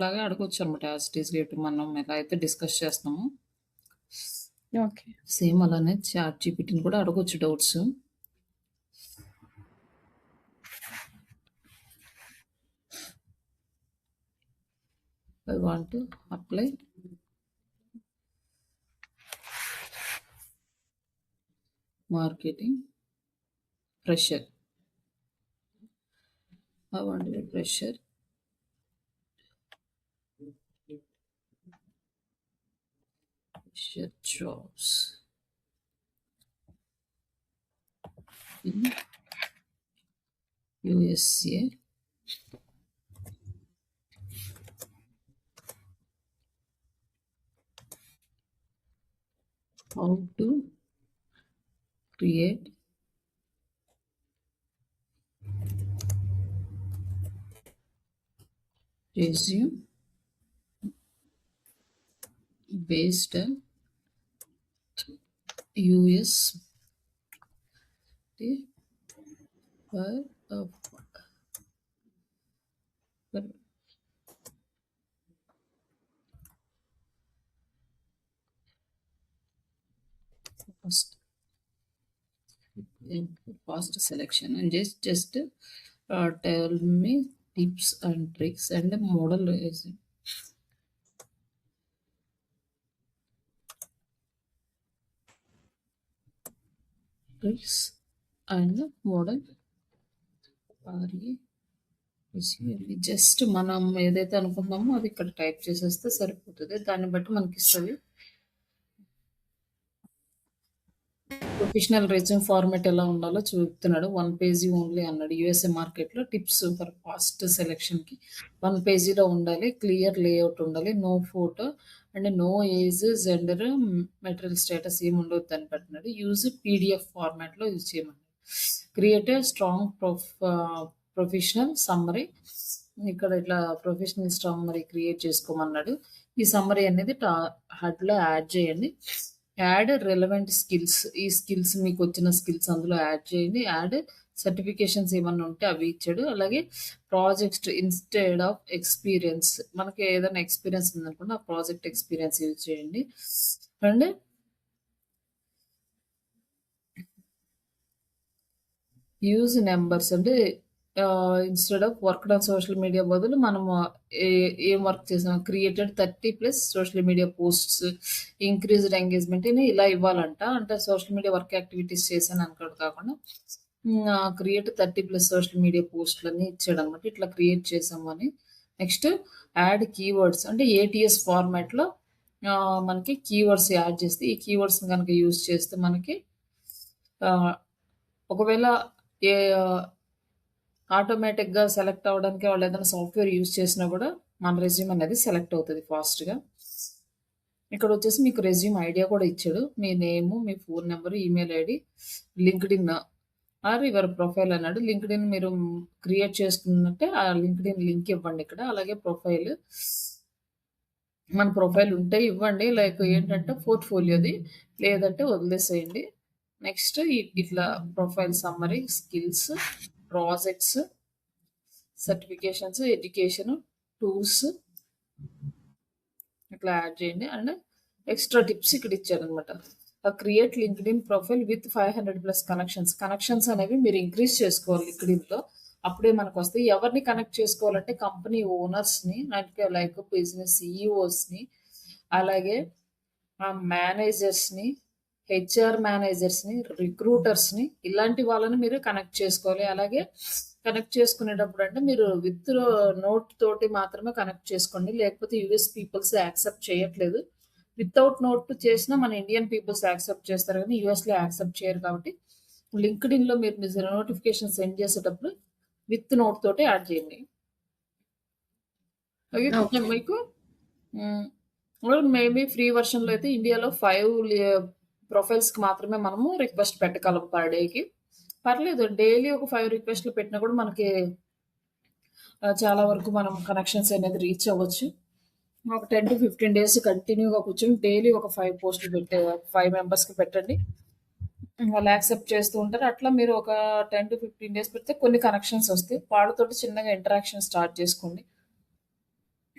అలాగే అడగొచ్చు అనమాట. యాజ్ ఇట్ ఈస్‌గా ఇప్పుడు మనం ఎలా అయితే డిస్కస్ చేస్తున్నామో, ఓకే. సేమ్ అలానే చాట్ జీపీటీని కూడా అడగొచ్చు doubts. I want to apply marketing fresher. I want to be fresher. Fresher jobs in USA. How to create resume based on US per first fast selection, and just tell me tips and tricks and the model resume. Tricks and model just మనం ఏదైతే అనుకుంటున్నామో అది ఇక్కడ type చేసేస్తే సరిపోతుంది. దాన్ని బట్టి మనకి ఇస్తుంది. ప్రొఫెషనల్ రెజ్యూమ్ ఫార్మాట్ ఎలా ఉండాలో చూపుతున్నాడు. 1 పేజీ ఓన్లీ అన్నాడు. యూఎస్ఏ మార్కెట్‌లో టిప్స్ ఫర్ ఫాస్ట్ సెలక్షన్‌కి 1 పేజీలో ఉండాలి. క్లియర్ లేఅవుట్ ఉండాలి. No photo and no age, gender, material status ఏమి ఉండొద్దని పెట్టినాడు. యూజ్ పీడీఎఫ్ ఫార్మాట్‌లో యూజ్ చేయమన్నాడు. Create a strong professional summary. ఇక్కడ ఇట్లా ప్రొఫెషనల్ సమ్మరీ క్రియేట్ చేసుకోమన్నాడు. ఈ సమ్మరీ అనేది హెడ్‌లో యాడ్ చేయండి. Add relevant skills. ఈ స్కిల్స్ మీకు వచ్చిన స్కిల్స్ అందులో యాడ్ చేయండి. యాడ్ సర్టిఫికేషన్స్ ఏమన్నా ఉంటే అవి ఇచ్చాడు. అలాగే ప్రాజెక్ట్ ఇన్స్టెడ్ ఆఫ్ ఎక్స్పీరియన్స్, మనకి ఏదైనా ఎక్స్పీరియన్స్ ఉందనుకోండి ఆ ప్రాజెక్ట్ ఎక్స్పీరియన్స్ యూజ్ చేయండి. అండ్ యూజ్ నెంబర్స్ అంటే instead of work on social media బదులు మనము ఏం వర్క్ చేసాం, created 30+ social media posts, increased engagement ఇలా ఇవ్వాలంట. అంటే సోషల్ మీడియా వర్క్ యాక్టివిటీస్ చేశాను అనుకోడు కాకుండా క్రియేట్ 30+ సోషల్ మీడియా పోస్టులన్నీ ఇచ్చాడు అనమాట. ఇట్లా క్రియేట్ చేసామని. నెక్స్ట్ యాడ్ కీవర్డ్స్ అంటే ఏటీఎస్ ఫార్మాట్లో మనకి కీవర్డ్స్ యాడ్ చేస్తే, ఈ కీవర్డ్స్ని కనుక యూజ్ చేస్తే మనకి ఒకవేళ ఏ ఆటోమేటిక్‌గా సెలెక్ట్ అవ్వడానికి వాళ్ళు ఏదైనా సాఫ్ట్‌వేర్ యూజ్ చేసినా కూడా మన రెజ్యూమ్ అనేది సెలెక్ట్ అవుతుంది ఫాస్ట్‌గా. ఇక్కడ వచ్చేసి మీకు రెజ్యూమ్ ఐడియా కూడా ఇచ్చాడు. మీ నేము, మీ phone number, email ID, LinkedIn or your profile అన్నాడు. లింక్డ్ఇన్ మీరు క్రియేట్ చేసుకున్నట్టే ఆ లింక్డ్ఇన్ లింక్ ఇవ్వండి ఇక్కడ. అలాగే ప్రొఫైల్, మన ప్రొఫైల్ ఉంటే ఇవ్వండి. లైక్ ఏంటంటే పోర్ట్ఫోలియోది, లేదంటే వదిలేసేయండి. నెక్స్ట్ ఇట్లా profile summary, skills, projects, certifications, education, tools ఇట్లా యాడ్ చేయండి. అండ్ ఎక్స్ట్రా టిప్స్ ఇక్కడ ఇచ్చారనమాట. Create LinkedIn profile with 500+ connections. Connections అనేవి మీరు ఇంక్రీజ్ చేసుకోవాలి లింక్డ్ఇన్‌లో. అప్పుడే మనకు వస్తాయి. ఎవరిని కనెక్ట్ చేసుకోవాలంటే కంపెనీ ఓనర్స్‌ని, అంటే లైక్ బిజినెస్ సీఈఓస్‌ని, అలాగే మేనేజర్స్‌ని, హెచ్ఆర్ మేనేజర్స్‌ని, రిక్రూటర్స్‌ని, ఇలాంటి వాళ్ళని మీరు కనెక్ట్ చేసుకోవాలి. అలాగే కనెక్ట్ చేసుకునేటప్పుడు అంటే మీరు విత్ నోట్ తోటి మాత్రమే కనెక్ట్ చేసుకోండి. లేకపోతే యూఎస్ పీపుల్స్ యాక్సెప్ట్ చేయట్లేదు. వితౌట్ నోట్ చేసినా మన ఇండియన్ పీపుల్స్ యాక్సెప్ట్ చేస్తారు కానీ యూఎస్లో యాక్సెప్ట్ చేయరు. కాబట్టి లింక్డ్ఇన్‌లో మీరు నోటిఫికేషన్ సెండ్ చేసేటప్పుడు విత్ నోట్ తోటి యాడ్ చేయండి. ఓకే మీకు మేబీ ఫ్రీ వర్షన్లో అయితే ఇండియాలో 5 ప్రొఫైల్స్కి మాత్రమే మనము రిక్వెస్ట్ పెట్టగలం పర్ డేకి. పర్లేదు, డైలీ ఒక 5 రిక్వెస్ట్లు పెట్టినా కూడా మనకి చాలా వరకు మనం కనెక్షన్స్ అనేది రీచ్ అవ్వచ్చు. ఒక 10 to 15 డేస్ కంటిన్యూగా కూర్చొని డైలీ ఒక 5 పోస్టులు పెట్టే 5 మెంబర్స్కి పెట్టండి. వాళ్ళు యాక్సెప్ట్ చేస్తూ ఉంటారు. అట్లా మీరు ఒక 10 to 15 డేస్ పెడితే కొన్ని కనెక్షన్స్ వస్తాయి. వాళ్ళతోటి చిన్నగా ఇంటరాక్షన్ స్టార్ట్ చేసుకోండి.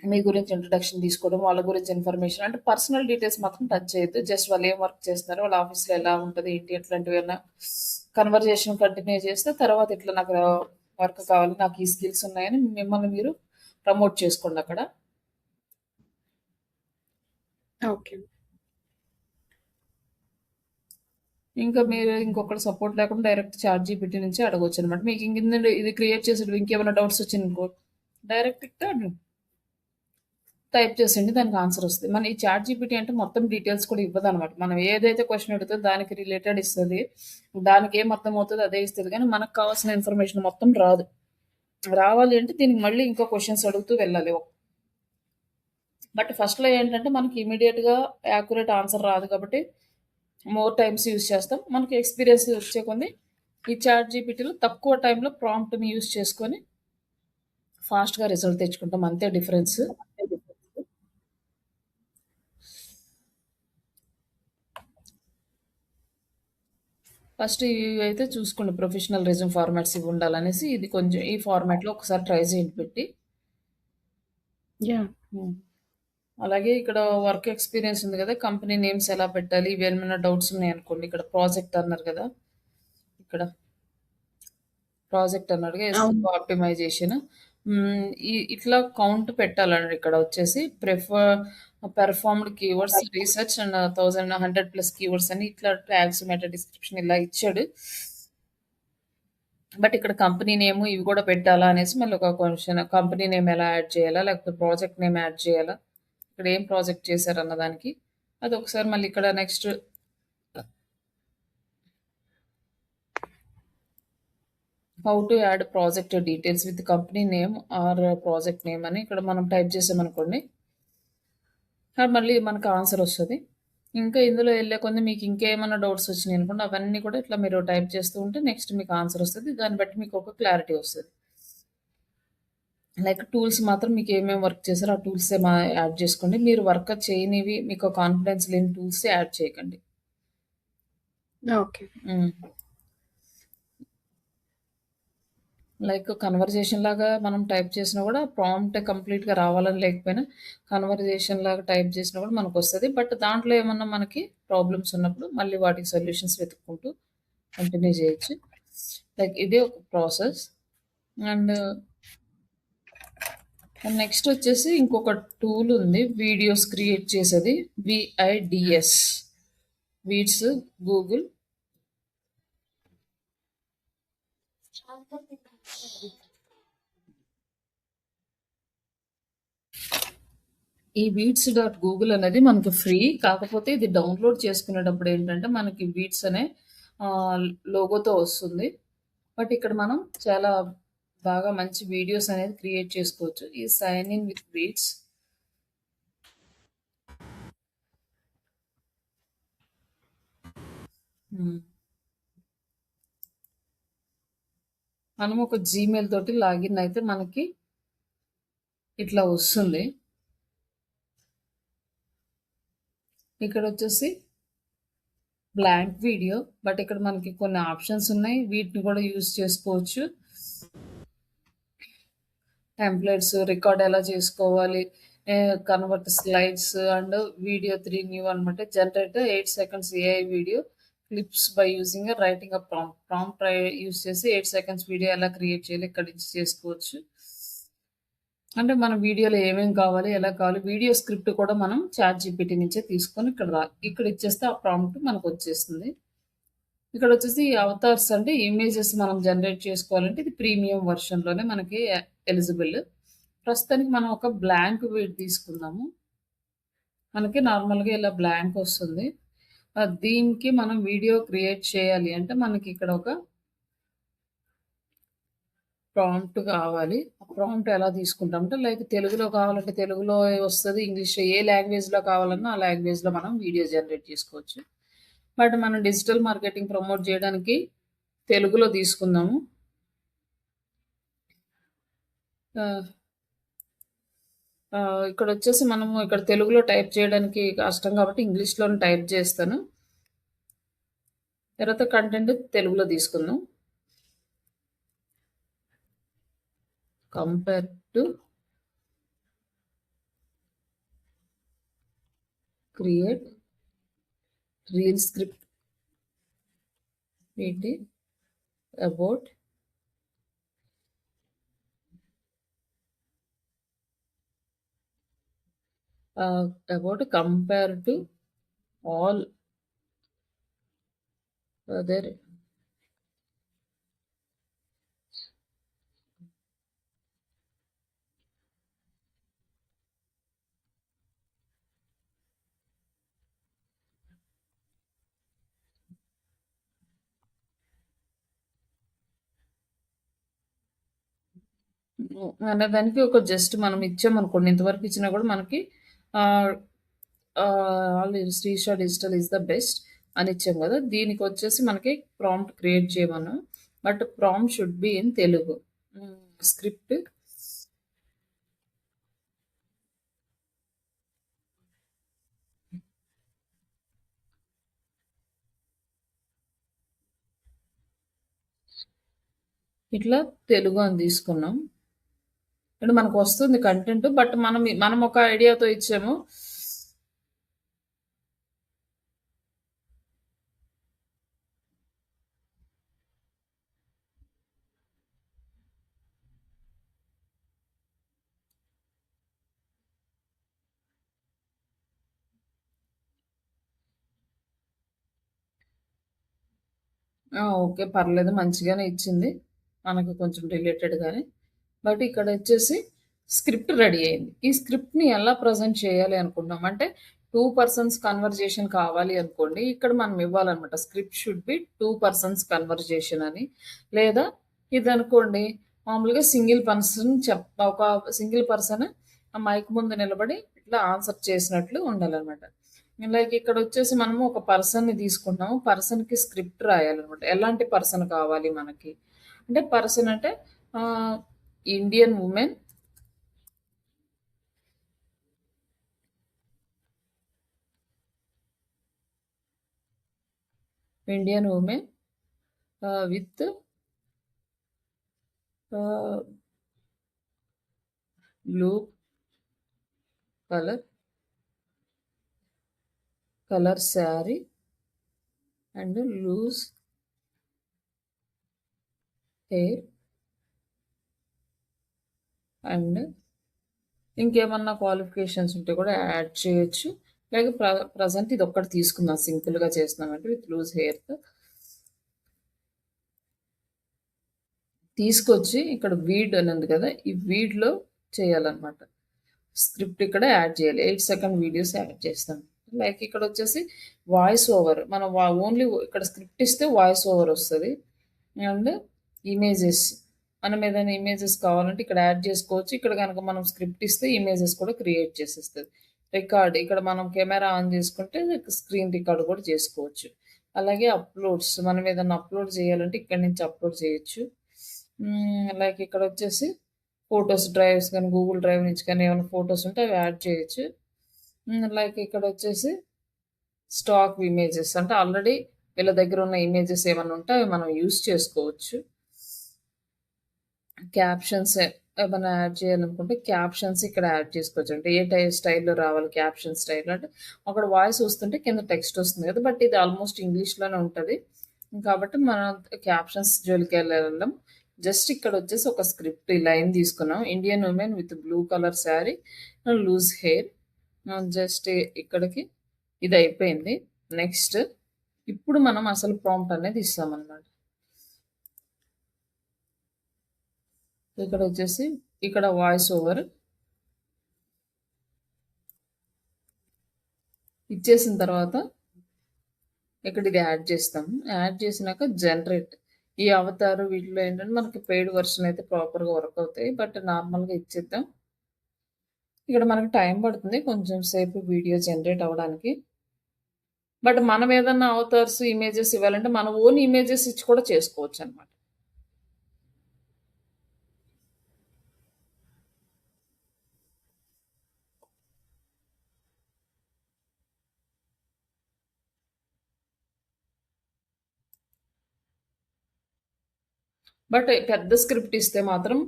మీ గురించి ఇంట్రడక్షన్ తీసుకోవడం, వాళ్ళ గురించి ఇన్ఫర్మేషన్ అంటే పర్సనల్ డీటెయిల్స్ మాత్రం టచ్ చేయొద్దు. జస్ట్ వాళ్ళు ఏం వర్క్ చేస్తున్నారు, వాళ్ళ ఆఫీస్‌లో ఎలా ఉంటది, ఏంటి అట్లాంటివేమన్నా కన్వర్జేషన్ కంటిన్యూ చేస్తే తర్వాత ఇట్లా నాకు వర్క్ కావాలి, నాకు ఈ స్కిల్స్ ఉన్నాయని మిమ్మల్ని మీరు ప్రమోట్ చేసుకోండక్కడ. ఓకే. ఇంకా మీరు ఇంకొకళ్ళ సపోర్ట్ లేకుండా డైరెక్ట్ చాట్‌జీపీటీ నుంచే అడగొచ్చనమాట. మీకు ఇంకేందంటే ఇది క్రియేట్ చేసేటప్పుడు ఇంకేమైనా డౌట్స్ వచ్చిందనుకో డైరెక్ట్ ఇక్కడ టైప్ చేసేయండి. దానికి ఆన్సర్ వస్తది. మన ఈ చాట్‌జీపీటీ అంటే మొత్తం డీటెయిల్స్ కూడా ఇవ్వదనమాట. మనం ఏదైతే క్వెషన్ అడుగుతదో దానికి రిలేటెడ్ ఇస్తది. దానికి ఏం అర్థమవుతదో అదే ఇస్తది. కానీ మనకు కావాల్సిన ఇన్ఫర్మేషన్ మొత్తం రాదు. రావాలి అంటే దీనికి మళ్ళీ ఇంకో క్వెషన్స్ అడుగుతూ వెళ్ళాలి. బట్ ఫస్ట్‌లో ఏంటంటే మనకి ఇమ్మీడియేట్‌గా యాక్యురేట్ ఆన్సర్ రాదు కాబట్టి మోర్ టైమ్స్ యూజ్ చేస్తాం. మనకి ఎక్స్‌పీరియన్స్ వచ్చే కొంది ఈ చాట్‌జీపీటీలో తక్కువ టైంలో ప్రాంప్ట్‌ని యూజ్ చేసుకొని ఫాస్ట్‌గా రిజల్ట్ తెచ్చుకుంటాం. అంతే డిఫరెన్స్. ఫస్ట్ ఇవైతే చూసుకోండి. ప్రొఫెషనల్ రెజ్యూమ్ ఫార్మాట్స్ ఇవి ఉండాలనేసి ఇది కొంచెం ఈ ఫార్మాట్‌లో ఒకసారి ట్రై చేయండి పెట్టి. యాహ్! హ్మ్. అలాగే ఇక్కడ వర్క్ ఎక్స్‌పీరియన్స్ ఉంది గదా! కంపెనీ నేమ్స్ ఎలా పెట్టాలి? ఇవేమైనా డౌట్స్ ఉన్నాయనుకోండి. ఇక్కడ ప్రాజెక్ట్ అన్నారు గదా! ఇక్కడ ప్రాజెక్ట్ అన్నాడుగా అవును. SEO optimisation. ఇట్లా కౌంట్ పెట్టాలండి ఇక్కడ వచ్చేసి performed keywords research and 1100 plus keywords అని ఇట్లా ట్యాగ్స్, మెటా డిస్క్రిప్షన్ ఇలా ఇచ్చాడు. బట్ ఇక్కడ కంపెనీ నేమ్ ఇవి కూడా పెట్టాలా అనేసి మళ్ళీ ఒక క్వెషన్. కంపెనీ నేమ్ ఎలా యాడ్ చేయాలా? లేకపోతే ప్రాజెక్ట్ నేమ్ యాడ్ చేయాలా? ఇక్కడ ఏం ప్రాజెక్ట్ చేశారన్న దానికి. అదొకసారి మళ్ళీ ఇక్కడ next how to add project details with company name or project name అని ఇక్కడ మనం టైప్ చేసామనుకోండి. మళ్ళీ మనకు ఆన్సర్ వస్తది. ఇంకా ఇందులో ఎళ్ళే కొద్దీ మీకు ఇంకేమన్నా డౌట్స్ వచ్చినాయనుకోండి, అవన్నీ కూడా ఇట్లా మీరు టైప్ చేస్తూ ఉంటే నెక్స్ట్ మీకు ఆన్సర్ వస్తది. దాన్ని బట్టి మీకు ఒక క్లారిటీ వస్తది. లైక్ టూల్స్ మాత్రం మీకు ఏమేమి వర్క్ చేశారో ఆ టూల్సే యాడ్ చేసుకోండి. మీరు వర్క్ చేయనివి మీకు కాన్ఫిడెన్స్ లేని టూల్స్ యాడ్ చేయకండి. ఓకే. హ్మ్. లైక్ కన్వర్జేషన్ లాగా మనం టైప్ చేసినా కూడా ప్రాంప్ట్ కంప్లీట్‌గా రావాలని లేకపోయినా కన్వర్జేషన్ లాగా టైప్ చేసినా కూడా మనకొస్తది. బట్ దాంట్లో ఏమన్నా మనకి ప్రాబ్లమ్స్ ఉన్నప్పుడు మళ్ళీ వాటికి సొల్యూషన్స్ వెతుక్కుంటూ కంటిన్యూ చేయొచ్చు. లైక్ ఇదే ఒక ప్రాసెస్. అండ్ నెక్స్ట్ వచ్చేసి ఇంకొక టూల్ ఉంది. వీడియోస్ క్రియేట్ చేసేది. విఐడిఎస్. Vids Google. ఈ వీడ్స్ డాట్ గూగుల్ అనేది మనకి ఫ్రీ. కాకపోతే ఇది డౌన్లోడ్ చేసుకునేటప్పుడు ఏంటంటే మనకి వీడ్స్ అనే లోగోతో వస్తుంది. బట్ ఇక్కడ మనం చాలా బాగా మంచి వీడియోస్ అనేది క్రియేట్ చేసుకోవచ్చు. ఈ సైన్ ఇన్ విత్ వీడ్స్. మనం ఒక జీమెయిల్ తోటి లాగిన్ అయితే మనకి ఇట్లా వస్తుంది. ఇక్కడ వచ్చేసి బ్లాంక్ వీడియో. బట్ ఇక్కడ మనకి కొన్ని ఆప్షన్స్ ఉన్నాయి. వీటిని కూడా యూజ్ చేసుకోవచ్చు. టెంప్లెట్స్ రికార్డ్ ఎలా చేసుకోవాలి, convert slides and video 3 new అనమాట. Generate 8 seconds AI video clips by using writing a prompt. Prompt use చేసి 8 సెకండ్స్ వీడియో ఎలా క్రియేట్ చేయాలి ఇక్కడ నుంచి చేసుకోవచ్చు. అంటే మన వీడియోలో ఏమేమి కావాలి, ఎలా కావాలి, వీడియో స్క్రిప్ట్ కూడా మనం చాట్‌జీపీటీ నుంచే తీసుకొని ఇక్కడ ఇచ్చేస్తే ఆ ప్రాంప్ట్ మనకు వచ్చేస్తుంది. ఇక్కడ వచ్చేసి అవతార్స్ అంటే ఇమేజెస్ మనం జనరేట్ చేసుకోవాలంటే ఇది ప్రీమియం వర్షన్‌లోనే మనకి ఎలిజిబుల్. ప్రస్తుతానికి మనం ఒక బ్లాంక్ వీడ్ తీసుకుందాము. మనకి నార్మల్‌గా ఇలా బ్లాంక్ వస్తుంది. దీనికి మనం వీడియో క్రియేట్ చేయాలి అంటే మనకి ఇక్కడ ఒక ప్రాంప్ట్ కావాలి. ఆ ప్రాంప్ట్ ఎలా తీసుకుంటామంటే లైక్ తెలుగులో కావాలంటే తెలుగులో వస్తది. ఇంగ్లీష్‌లో ఏ లాంగ్వేజ్‌లో కావాలన్నా ఆ లాంగ్వేజ్‌లో మనం వీడియో జనరేట్ చేసుకోవచ్చు. బట్ మనం డిజిటల్ మార్కెటింగ్ ప్రమోట్ చేయడానికి తెలుగులో తీసుకుందాము. ఆహ్, ఇక్కడొచ్చేసి మనము ఇక్కడ తెలుగులో టైప్ చేయడానికి కష్టం కాబట్టి ఇంగ్లీష్‌లోనే టైప్ చేస్తాను. తర్వాత కంటెంట్ తెలుగులో తీసుకుందాం. Compare to create reel script PT about compare to all other అనేదానికి ఒక జస్ట్ మనం ఇచ్చామనుకోండి. ఇంతవరకు ఇచ్చినా కూడా మనకి ah, all Srisha digital is the best అని ఇచ్చాం కదా! దీనికొచ్చేసి మనకి ప్రాంప్ట్ క్రియేట్ చేయమను. But prompt should be in Telugu. Script ఇట్లా తెలుగు అని తీసుకున్నాం. అంటే మనకొస్తుంది కంటెంట్. బట్ మనం ఒక ఐడియాతో ఇచ్చాము. ఓకే. పర్లేదు మంచిగానే ఇచ్చింది. మనకు కొంచెం రిలేటెడ్‌గానే. బట్ ఇక్కడొచ్చేసి స్క్రిప్ట్ రెడీ అయింది. ఈ స్క్రిప్ట్‌ని ఎలా ప్రెజెంట్ చేయాలి అనుకుంటున్నాం అంటే 2 పర్సన్స్ కన్వర్జేషన్ కావాలి అనుకోండి. ఇక్కడ మనం ఇవ్వాలన్నమాట. Script should be 2 persons conversation అని. లేదా ఇదనుకోండి మామూలుగా ఒక సింగిల్ పర్సన్ ఆ మైక్ ముందు నిలబడి ఇట్లా ఆన్సర్ చేసినట్లు ఉండాలన్నమాట. లైక్ ఇక్కడొచ్చేసి మనము ఒక పర్సన్‌ని తీసుకుంటున్నాము. పర్సన్‌కి స్క్రిప్ట్ రాయాలన్నమాట. ఎలాంటి పర్సన్ కావాలి మనకి? అంటే పర్సన్ అంటే ah, Indian women Indian women with ah, blue colour sari and loose hair and ఇంకేమన్నా క్వాలిఫికేషన్స్ ఉంటే కూడా యాడ్ చేయొచ్చు. లేక ప్రెజెంట్ ఇదొక్కటి తీసుకుందాం సింపుల్‌గా చేస్తున్నామంటే విత్ లూజ్ హెయిర్‌తో. తీసుకొచ్చి ఇక్కడ వీడ్ అని ఉంది కదా! ఈ వీడ్‌లో చేయాలన్నమాట. స్క్రిప్ట్ ఇక్కడ యాడ్ చేయాలి. 8 సెకండ్ వీడియోస్ యాడ్ చేస్తాం. లైక్ ఇక్కడొచ్చేసి వాయిస్ ఓవర్ మనం ఓన్లీ ఇక్కడ స్క్రిప్ట్ ఇస్తే వాయిస్ ఓవర్ వస్తది. అండ్ ఇమేజెస్ మనం ఏదైనా ఇమేజెస్ కావాలంటే ఇక్కడ యాడ్ చేసుకోవచ్చు. ఇక్కడ గనక మనం స్క్రిప్ట్ ఇస్తే ఇమేజెస్ కూడా క్రియేట్ చేసేస్తది. రికార్డ్ ఇక్కడ మనం కెమెరా ఆన్ చేసుకుంటే స్క్రీన్ రికార్డ్ కూడా చేసుకోవచ్చు. అలాగే అప్‌లోడ్స్ మనం ఏదైనా అప్‌లోడ్ చేయాలంటే ఇక్కడి నుంచి అప్‌లోడ్ చేయొచ్చు. లైక్ ఇక్కడొచ్చేసి ఫోటోస్ డ్రైవ్స్ గానీ, గూగుల్ డ్రైవ్ నుంచి కానీ ఏమైనా ఫోటోస్ ఉంటే అవి యాడ్ చేయొచ్చు. లైక్ ఇక్కడొచ్చేసి స్టాక్ ఇమేజెస్ అంటే ఆల్రెడీ వీళ్ళ దగ్గర ఉన్న ఇమేజెస్ ఏమన్నా ఉంటే అవి మనం యూజ్ చేసుకోవచ్చు. క్యాప్షన్స్ ఏమన్నా యాడ్ చేయాలనుకుంటే క్యాప్షన్స్ ఇక్కడ యాడ్ చేసుకోవచ్చు. అంటే ఏ స్టైల్‌లో రావాలి క్యాప్షన్ స్టైల్ అంటే అక్కడ వాయిస్ వస్తుంటే కింద టెక్స్ట్ వస్తుంది కదా! బట్ ఇది ఆల్మోస్ట్ ఇంగ్లీష్‌లోనే ఉంటది. కాబట్టి మనం క్యాప్షన్స్ జోలికెళ్ళం. జస్ట్ ఇక్కడొచ్చేసి ఒక స్క్రిప్ట్ ఈ లైన్ తీసుకున్నాం. Indian women with blue colour sari, loose hair. Just ఇక్కడికి ఇదయిపోయింది. నెక్స్ట్ ఇప్పుడు మనం అసలు ప్రాంప్ట్ అనేది ఇస్తామనమాట. ఇక్కడొచ్చేసి ఇక్కడ వాయిస్ ఓవర్ ఇచ్చేసిన తర్వాత ఇక్కడ ఇది యాడ్ చేస్తాం. యాడ్ చేసినాక జనరేట్ ఈ అవతార్ వీటిలో ఏంటంటే మనకి పెయిడ్ వెర్షన్ అయితే ప్రాపర్‌గా వర్క్ అవుతాయి. బట్ నార్మల్‌గా ఇచ్చేద్దాం. ఇక్కడ మనకు టైం పడుతుంది కొంచెం సేపు వీడియో జనరేట్ అవ్వడానికి. బట్ మనం ఏదన్నా అవతార్స్, ఇమేజెస్ ఇవ్వాలంటే మన ఓన్ ఇమేజెస్ ఇచ్చి కూడా చేసుకోవచ్చనమాట. బట్ పెద్ద స్క్రిప్ట్ ఇస్తే మాత్రం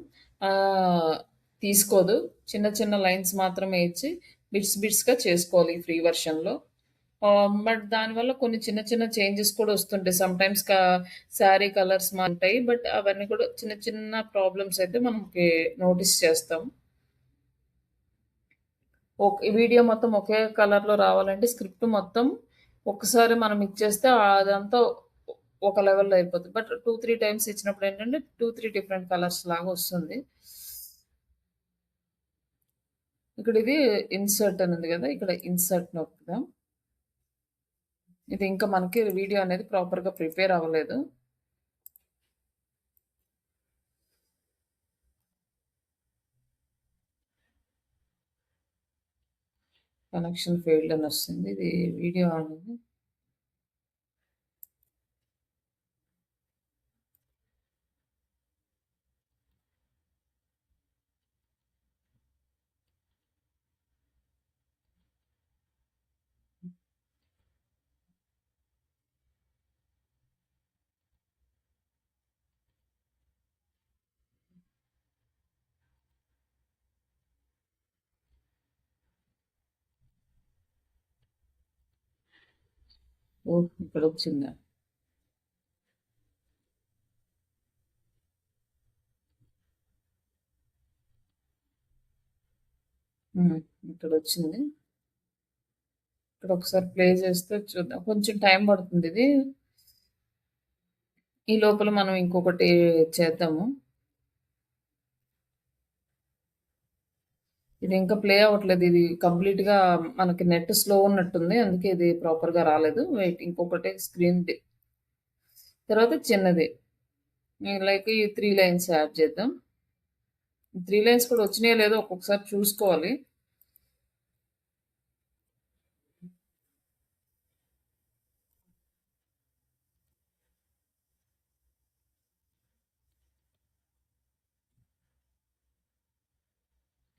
ఆహ్, తీసుకోదు. చిన్న చిన్న లైన్స్ మాత్రమే ఇచ్చి బిట్స్‌గా చేసుకోవాలి ఈ ఫ్రీ వెర్షన్‌లో. బట్ దానివల్ల కొన్ని చిన్న చిన్న చేంజెస్ కూడా వస్తుంటాయి. సమ్‌టైమ్స్ శారీ కలర్స్ మారుంటాయి. బట్ అవన్నీ కూడా చిన్న చిన్న ప్రాబ్లమ్స్ అయితే మనకి నోటీస్ చేస్తాం. ఓకే. వీడియో మొత్తం ఒకే కలర్‌లో రావాలంటే స్క్రిప్ట్ మొత్తం ఒక్కసారి మనం ఇచ్చేస్తే అదంతా ఒక లెవెల్‌లో అయిపోద్ది. బట్ 2, 3 టైమ్స్ ఇచ్చినప్పుడేంటంటే 2, 3 డిఫరెంట్ కలర్స్ లాగా వస్తుంది. ఇక్కడ ఇది ఇన్సర్ట్ అని ఉంది గదా! ఇక్కడ ఇన్సర్ట్ నొక్కుదాం. ఇది ఇంకా మనకి వీడియో అనేది ప్రాపర్‌గా ప్రిపేర్ అవ్వలేదు. కనెక్షన్ ఫెయిల్డ్ అని వస్తుంది. ఇది వీడియో అనేది ఓహ్! ఇక్కడొచ్చిందా? హ్మ్. ఇక్కడొచ్చింది. ఇక్కడ ఒకసారి ప్లే చేస్తే చూద్దాం. కొంచెం టైం పడుతుందిది. ఈ లోపల మనం ఇంకొకటి చేద్దాము. ఇది ఇంకా ప్లే అవ్వట్లేదు. ఇది కంప్లీట్‌గా మనకి నెట్ స్లో ఉన్నట్టుంది. అందుకే ఇది ప్రాపర్‌గా రాలేదు. వెయిట్ ఇంకొకటి స్క్రీన్‌ది. తర్వాత చిన్నది. లైక్ ఈ 3 లైన్స్ యాడ్ చేద్దాం. 3 లైన్స్ కూడా వచ్చినాయో లేదో ఒక్కొక్కసారి చూసుకోవాలి.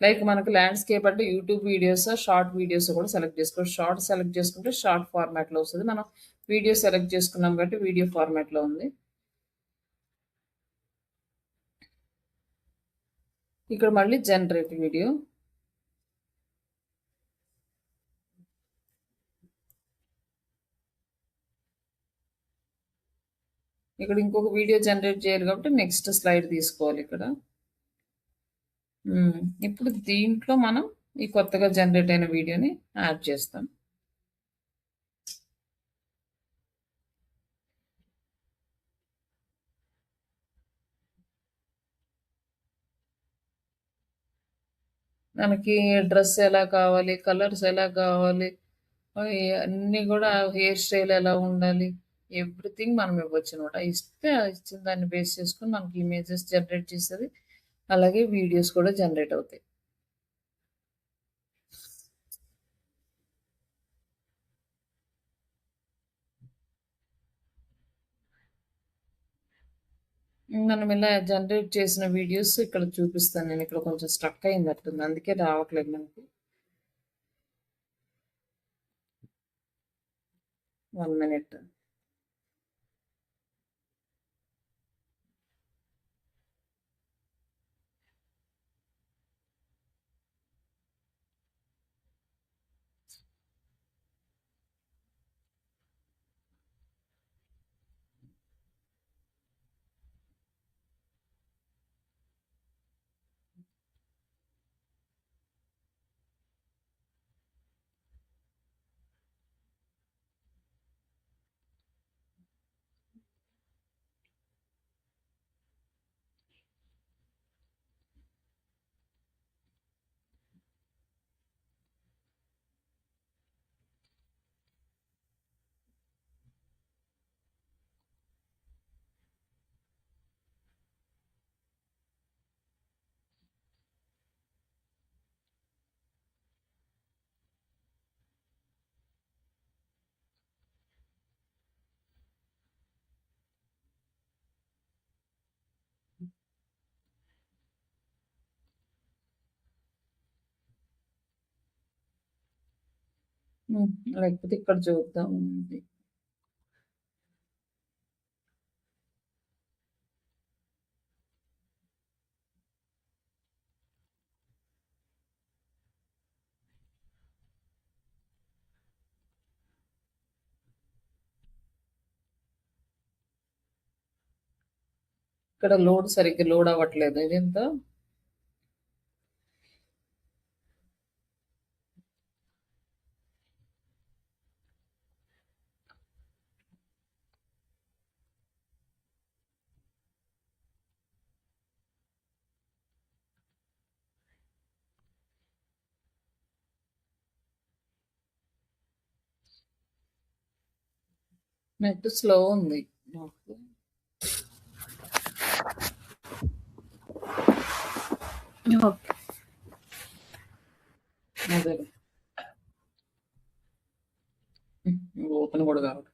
లైక్ మనకి ల్యాండ్‌స్కేప్ అంటే యూట్యూబ్ వీడియోస్, షార్ట్ వీడియోస్ కూడా సెలెక్ట్ చేసుకోవచ్చు. షార్ట్ సెలెక్ట్ చేసుకుంటే షార్ట్ ఫార్మాట్‌లో వస్తది. మనం వీడియో సెలెక్ట్ చేసుకున్నాం కాబట్టి వీడియో ఫార్మాట్‌లో ఉంది. ఇక్కడ మళ్ళీ జనరేట్ వీడియో. ఇక్కడ ఇంకొక వీడియో జనరేట్ చేయాలి కాబట్టి నెక్స్ట్ స్లైడ్ తీసుకోవాలి ఇక్కడ. ఇప్పుడు దీంట్లో మనం ఈ కొత్తగా జనరేట్ అయిన వీడియోని యాడ్ చేస్తాం. మనకి డ్రెస్ ఎలా కావాలి, కలర్స్ ఎలా కావాలి, అన్నీ కూడా హెయిర్ స్టైల్ ఎలా ఉండాలి, ఎవ్రీథింగ్ మనం ఇవ్వచ్చనమాట. ఇస్తే ఇచ్చిన దాన్ని బేస్ చేసుకొని మనకి ఇమేజెస్ జనరేట్ చేస్తది. అలాగే వీడియోస్ కూడా జనరేట్ అవుతాయి. మనం ఇలా జనరేట్ చేసిన వీడియోస్ ఇక్కడ చూపిస్తాను నేను. ఇక్కడ కొంచెం స్ట్రక్ అయిందట్టుంది. అందుకే రావట్లేదు మనకి. 1 మినిట్. లేకపోతే ఇక్కడ చూద్దాం. ఇక్కడ లోడ్ సరిగ్గా లోడ్ అవ్వట్లేదు. ఇదెంత? నెట్ స్లో ఉంది నాకు. ఓకే. అదే. ఓపెన్ కూడా కావట్లేదు.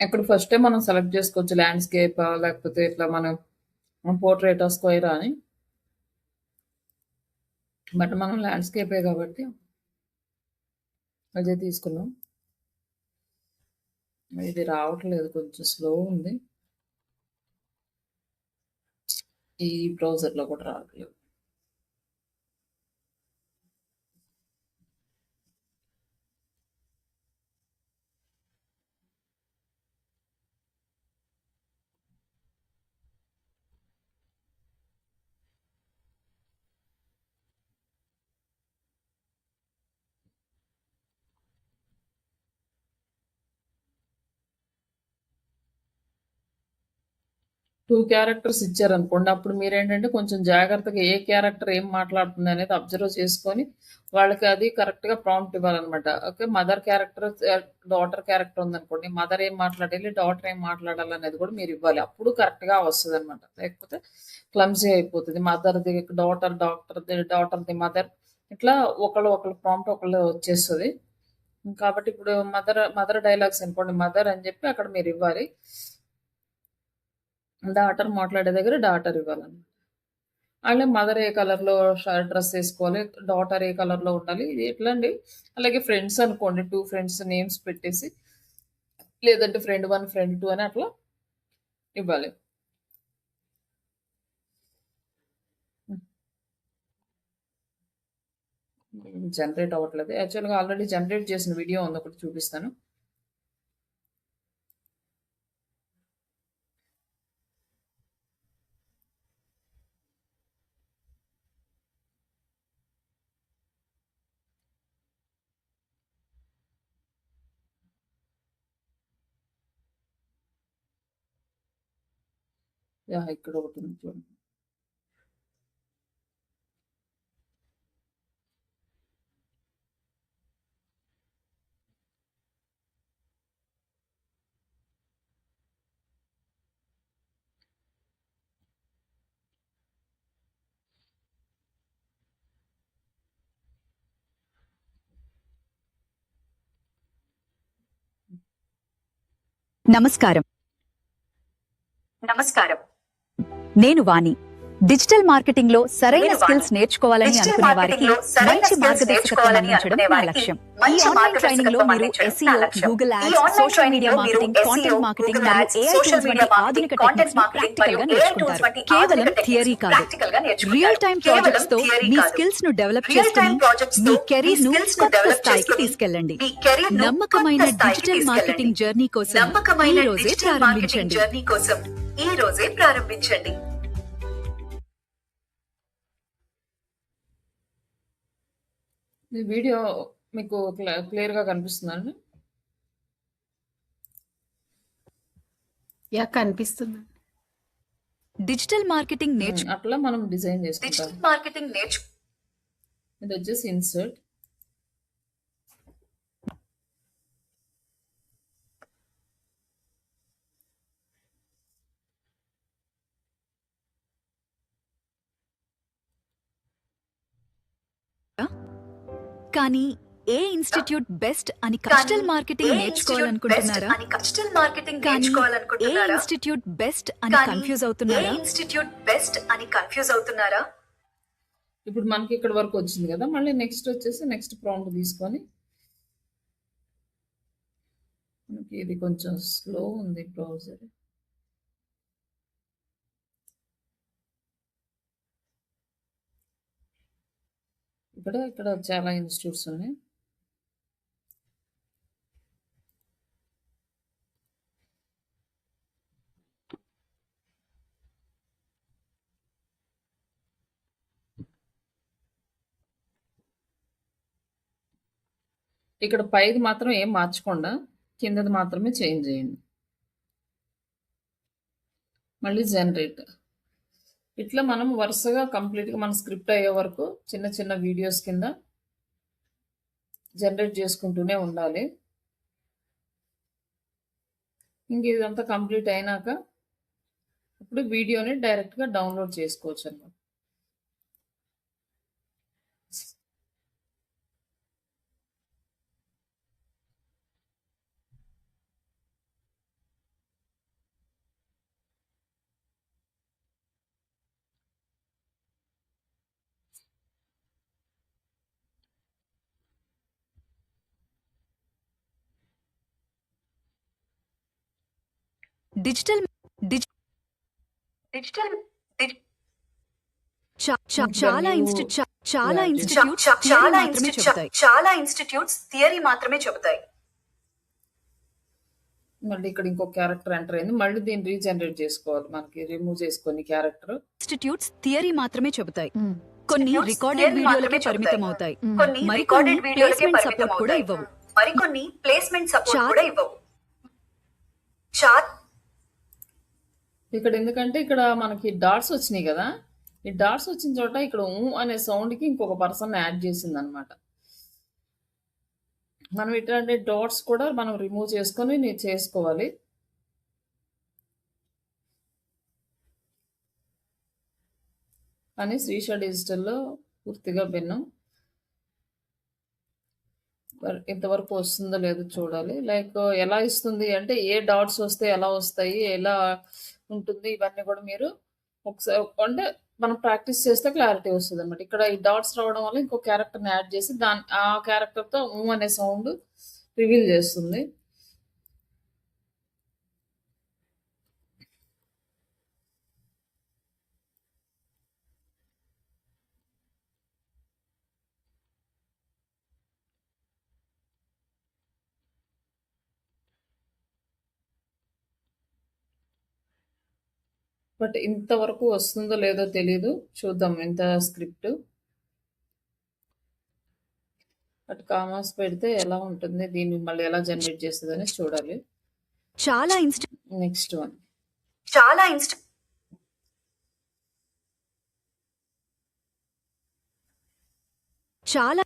ఇక్కడ ఫస్టే మనం సెలెక్ట్ చేసుకోవచ్చు ల్యాండ్స్కేపా లేకపోతే ఇట్లా మనం పోర్ట్రేటా స్క్వేరా అని. బట్ మనం ల్యాండ్స్కేపే కాబట్టి అదే తీసుకున్నాం. ఇది రావట్లేదు, కొంచెం స్లో ఉంది. ఈ బ్రౌజర్లో కూడా రావట్లేదు. టూ క్యారెక్టర్స్ ఇచ్చారనుకోండి, అప్పుడు మీరేంటంటే కొంచెం జాగ్రత్తగా ఏ క్యారెక్టర్ ఏం మాట్లాడుతుంది అనేది అబ్జర్వ్ చేసుకొని వాళ్ళకి అది కరెక్ట్గా ప్రాంప్ట్ ఇవ్వాలన్నమాట. Okay, mother character daughter character ఉందనుకోండి, మదర్ ఏం మాట్లాడాలి డాటర్ ఏం మాట్లాడాలి అనేది కూడా మీరు ఇవ్వాలి. అప్పుడు కరెక్ట్గా వస్తుంది అనమాట. లేకపోతే క్లమ్జీ అయిపోతుంది. మదర్ది డాటర్ది మదర్, ఇట్లా ఒకళ్ళు ప్రాంప్ట్ ఒకళ్ళు వచ్చేస్తుంది. కాబట్టి ఇప్పుడు మదర్ డైలాగ్స్ అనుకోండి, మదర్ అని చెప్పి అక్కడ మీరు ఇవ్వాలి. డాటర్ మాట్లాడే దగ్గర డాటర్ ఇవ్వాలన్నమాట. అలాగే మదర్ ఏ కలర్‌లో డ్రెస్ ఏసుకోవాలి, డాటర్ ఏ కలర్‌లో ఉండాలి. ఇది ఎట్లా అండి, అలాగే ఫ్రెండ్స్ అనుకోండి, 2 ఫ్రెండ్స్ నేమ్స్ పెట్టేసి, లేదంటే ఫ్రెండ్ 1, ఫ్రెండ్ 2 అని అట్లా ఇవ్వాలి. జనరేట్ అవ్వట్లేదు. యాక్చువల్‌గా ఆల్రెడీ జనరేట్ చేసిన వీడియో ఉంది, ఒకటి చూపిస్తాను. యాహ్! ఇక్కడ ఒకటి ఉంది చూడండి. నమస్కారం. నేను వాణి. డిజిటల్ మార్కెటింగ్ లో సరైన స్కిల్స్ నేర్చుకోవాలని అనుకునే వారికి మంచి మార్గదర్శకత్వం అందించడం నా లక్ష్యం. ఈ ఆన్లైన్ ట్రైనింగ్ లో మీరు SEO, Google ads, social media marketing, content marketing మరియు AI టూల్స్ వంటి ఆధునిక టెక్నిక్స్ ని ప్రాక్టికల్ గా నేర్చుకుంటారు. కేవలం థియరీ కాదు, రియల్ టైమ్ ప్రాజెక్ట్స్ తో మీ స్కిల్స్ ను డెవలప్ చేసుకుని మీ కెరీర్ ను కొత్త స్థాయికి తీసుకెళ్ళండి. నమ్మకమైన డిజిటల్ మార్కెటింగ్ జర్నీ కోసం ఈ రోజే ప్రారంభించండి. ఈ వీడియో మీకు క్లియర్‌గా కనిపిస్తుందండి? యాహ్! కనిపిస్తుంది. డిజిటల్ మార్కెటింగ్ అట్లా మనం డిజైన్ చేసుకుంటాం. డిజిటల్ మార్కెటింగ్ ఇది వచ్చేసి ఇన్సర్ట్. కానీ ఏ ఇన్స్టిట్యూట్ బెస్ట్ అని డిజిటల్ మార్కెటింగ్ నేర్చుకోవాలనుకుంటున్నారా? కానీ ఏ ఇన్స్టిట్యూట్ బెస్ట్ అని కన్ఫ్యూజ్ అవుతున్నారా? ఇప్పుడు మనకి ఇక్కడ వరకు వచ్చింది కదా, మళ్ళీ నెక్స్ట్ వచ్చేసి నెక్స్ట్ ప్రాంప్ట్ తీసుకొని, మనకి ఇది కొంచెం స్లో ఉంది బ్రౌజర్. ఇక్కడ చాలా ఇన్స్టిట్యూట్స్ ఉన్నాయి. ఇక్కడ పైది మాత్రం ఏం మార్చకుండా కిందది మాత్రమే చేంజ్ చేయండి. మళ్ళీ జనరేట్. ఇట్లా మనం వరుసగా కంప్లీట్గా మన స్క్రిప్ట్ అయ్యే వరకు చిన్న చిన్న వీడియోస్ కింద జనరేట్ చేసుకుంటూనే ఉండాలి. ఇంక ఇదంతా కంప్లీట్ అయినాక ఇప్పుడు వీడియోని డైరెక్ట్గా డౌన్లోడ్ చేసుకోవచ్చు అన్నమాట. డిజిటల్ చాలా ఇన్స్టిట్యూట్స్ థియరీ మాత్రమే చెబుతాయి. మళ్ళీ ఇక్కడ ఇంకో క్యారెక్టర్ ఎంటర్ అయింది, మళ్ళీ దీన్ని రీజనరేట్ చేసుకోవాలి. మనకి రిమూవ్ చేసుకొని క్యారెక్టర్. ఇన్స్టిట్యూట్స్ థియరీ మాత్రమే చెబుతాయి, కొన్ని రికార్డెడ్ వీడియోలకే పరిమితం అవుతాయి, మరికొన్ని ప్లేస్మెంట్ సపోర్ట్ కూడా ఇవ్వవు. ఇక్కడ ఎందుకంటే ఇక్కడ మనకి డాట్స్ వచ్చినాయి కదా, ఈ డాట్స్ వచ్చిన చోట ఇక్కడ అనే సౌండ్కి ఇంకొక పర్సన్ యాడ్ చేసింది అనమాట. మనం ఇట్లాంటి డాట్స్ కూడా మనం రిమూవ్ చేసుకొని చేసుకోవాలి. కానీ శ్రీష డిజిటల్లో పూర్తిగా భిన్నం. ఇంతవరకు వస్తుందో లేదో చూడాలి. లైక్ ఎలా ఇస్తుంది అంటే ఏ డాట్స్ వస్తే ఎలా వస్తాయి, ఎలా ఉంటుంది, ఇవన్నీ కూడా మీరు ఒకసారి అంటే మనం ప్రాక్టీస్ చేస్తే క్లారిటీ వస్తుంది అనమాట. ఇక్కడ ఈ డాట్స్ రావడం వల్ల ఇంకో క్యారెక్టర్ని యాడ్ చేసి ఆ క్యారెక్టర్తో అనే సౌండ్ రివీల్ చేస్తుంది. బట్ ఇంతవరకు వస్తుందో లేదో తెలీదు, చూద్దాం ఇంత స్క్రిప్ట్. బట్ కామాస్ పెడితే ఎలా ఉంటుంది, దీన్ని మళ్ళీ ఎలా జనరేట్ చేస్తుంది అని చూడాలి. నెక్స్ట్ వన్ చాలా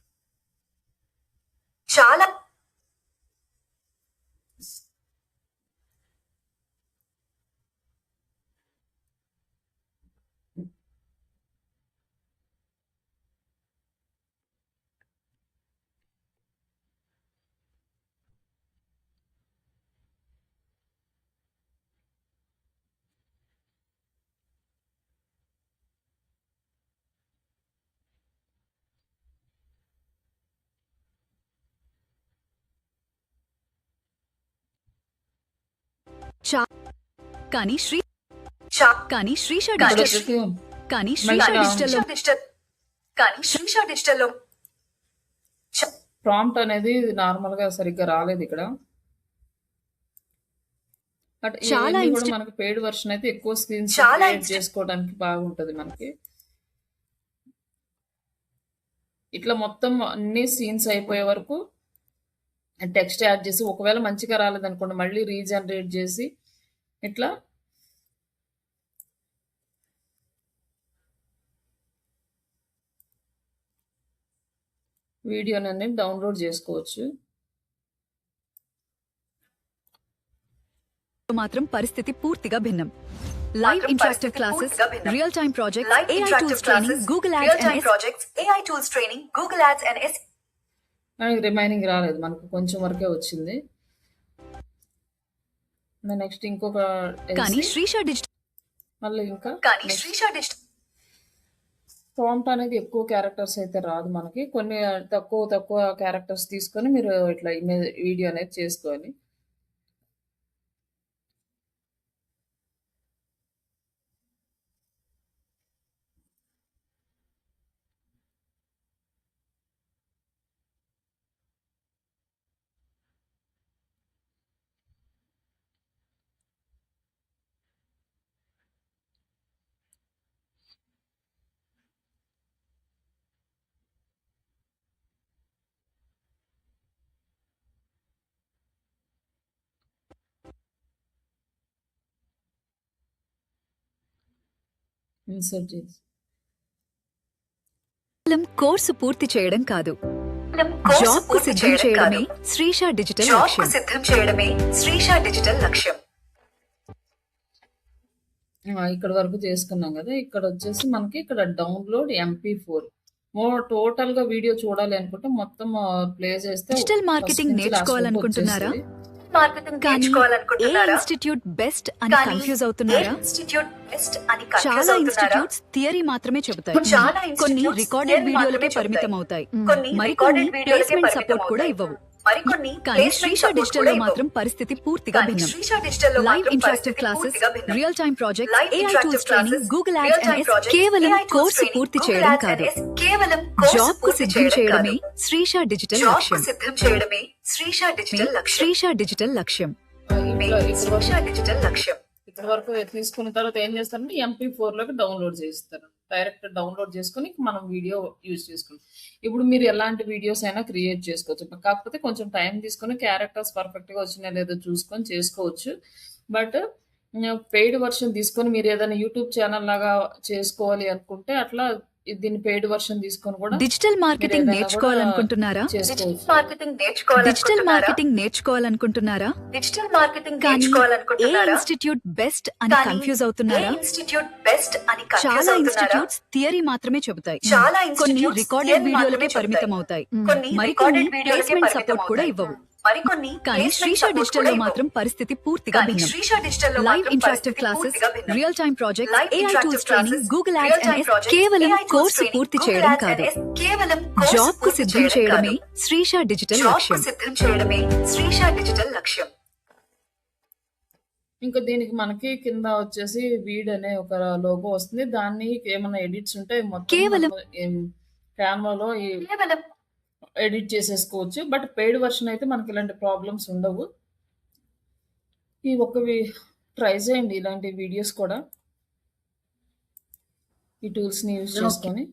కానీ శ్రీష డిజిటల్లో ప్రాంప్ట్ అనేది నార్మల్ గా సరిగ్గా రాలేదు ఇక్కడ. బట్ ఇవన్నీ కూడా మనకి పెయిడ్ వర్షన్ అయితే ఎక్కువ స్క్రీన్స్ క్రియేట్ చేసుకోవడానికి బాగుంటది మనకి. ఇట్లా మొత్తం అన్ని సీన్స్ అయిపోయే వరకు టెక్స్ట్ యాడ్ చేసి, ఒకవేళ మంచిగా రాలేదనుకోండి మళ్ళీ రీజనరేట్ చేసి ఇట్లా వీడియోని డౌన్లోడ్ చేసుకోవచ్చు. మాత్రం పరిస్థితి పూర్తిగా భిన్నం. Live interactive classes, real time projects, AI tools training, Google ads and remaining రాలేదు. మనకు కొంచెం వరకే వచ్చింది. నెక్స్ట్ ఇంకొక కానీ ఏసి శ్రీష డిజిటల్ మళ్ళీ ఇంకా నెక్స్ట్ ప్రాంప్ట్ అనేది ఎక్కువ క్యారెక్టర్స్ అయితే రాదు మనకి. కొన్ని తక్కువ క్యారెక్టర్స్ తీసుకొని మీరు ఇట్లా వీడియో అనేది చేసుకోవాలి. ఇన్సర్ట్ చేసి కేవలం కోర్సు పూర్తి చేయడం కాదు, జాబ్ కు సిద్ధం చేయడమే శ్రీష డిజిటల్ లక్ష్యం. ఇక్కడ వరకు చేసుకున్నాం కదా. ఇక్కడ వచ్చేసి మనకి ఇక్కడ డౌన్లోడ్ MP4 టోటల్ గా వీడియో చూడాలి అనుకుంటే మొత్తం ప్లే చేస్తే డిజిటల్ మార్కెటింగ్ నేర్చుకోవాలనుకుంటున్నారా? కానీ ఏ ఇన్స్టిట్యూట్ బెస్ట్ అని కన్ఫ్యూజ్ అవుతున్నారా? చాలా ఇన్స్టిట్యూట్స్ థియరీ మాత్రమే చెబుతాయి, కొన్ని రికార్డెడ్ వీడియోలకే పరిమితం అవుతాయి, మరికొన్ని ప్లేస్మెంట్ సపోర్ట్ కూడా ఇవ్వవు. కానీ శ్రీష డిజిటల్ లో మాత్రం పరిస్థితి పూర్తిగా భిన్నం. Live interactive classes, real time projects, AI tools training, Google ads and కేవలం కోర్సు పూర్తి చేయడం కాదు, జాబ్ కు సిద్ధం చేయడమే శ్రీష డిజిటల్ లక్ష్యం. శ్రీష డిజిటల్ లక్ష్యం. ఇక్కడ వరకు తీసుకున్న తర్వాత ఏం చేస్తారంటే MP4 లోకి డౌన్లోడ్ చేస్తారు. డైరెక్ట్ డౌన్లోడ్ చేసుకొని మనం వీడియో యూజ్ చేసుకుంటాం. ఇప్పుడు మీరు ఎలాంటి వీడియోస్ అయినా క్రియేట్ చేసుకోవచ్చు. కాకపోతే కొంచెం టైం తీసుకొని క్యారెక్టర్స్ పర్ఫెక్ట్గా వచ్చినాయో లేదో చూసుకొని చేసుకోవచ్చు. బట్ పెయిడ్ వర్షన్ తీసుకొని మీరు ఏదైనా యూట్యూబ్ ఛానల్ లాగా చేసుకోవాలి అనుకుంటే అట్లా దీన్ని పెయిడ్ వర్షన్ తీసుకొని కూడా డిజిటల్ మార్కెటింగ్ నేర్చుకోవాలనుకుంటున్నారా? డిజిటల్ మార్కెటింగ్ నేర్చుకోవాలనుకుంటున్నారా? కానీ ఏ ఇన్స్టిట్యూట్ బెస్ట్ అని కన్ఫ్యూజ్ అవుతున్నారా? చాలా ఇన్స్టిట్యూట్స్ థియరీ మాత్రమే చెబుతాయి, కొన్ని రికార్డెడ్ వీడియోలకే పరిమితం అవుతాయి, మరికొన్ని ప్లేస్మెంట్ సపోర్ట్ కూడా ఇవ్వవు. కానీ శ్రీష డిజిటల్ లో మాత్రం పరిస్థితి పూర్తిగా భిన్నం. Live interactive classes, real time projects, AI tools training, Google ads and కేవలం కోర్సు పూర్తి చేయడం కాదు, జాబ్ కు సిద్ధం చేయడమే శ్రీష డిజిటల్ లక్ష్యం. ఇంకా దీనికి మనకి కింద వచ్చేసి వీడ్ అనే ఒక లోగో వస్తుంది. దాన్ని ఏమైనా ఎడిట్స్ ఉంటే కేవలం క్యాన్వాలో ఎడిట్ చేసేసుకోవచ్చు. బట్ పెయిడ్ వర్షన్ అయితే మనకి ఇలాంటి ప్రాబ్లమ్స్ ఉండవు. ఈ ట్రై చేయండి ఇలాంటి వీడియోస్ కూడా ఈ టూల్స్ని యూజ్ చేసుకొని.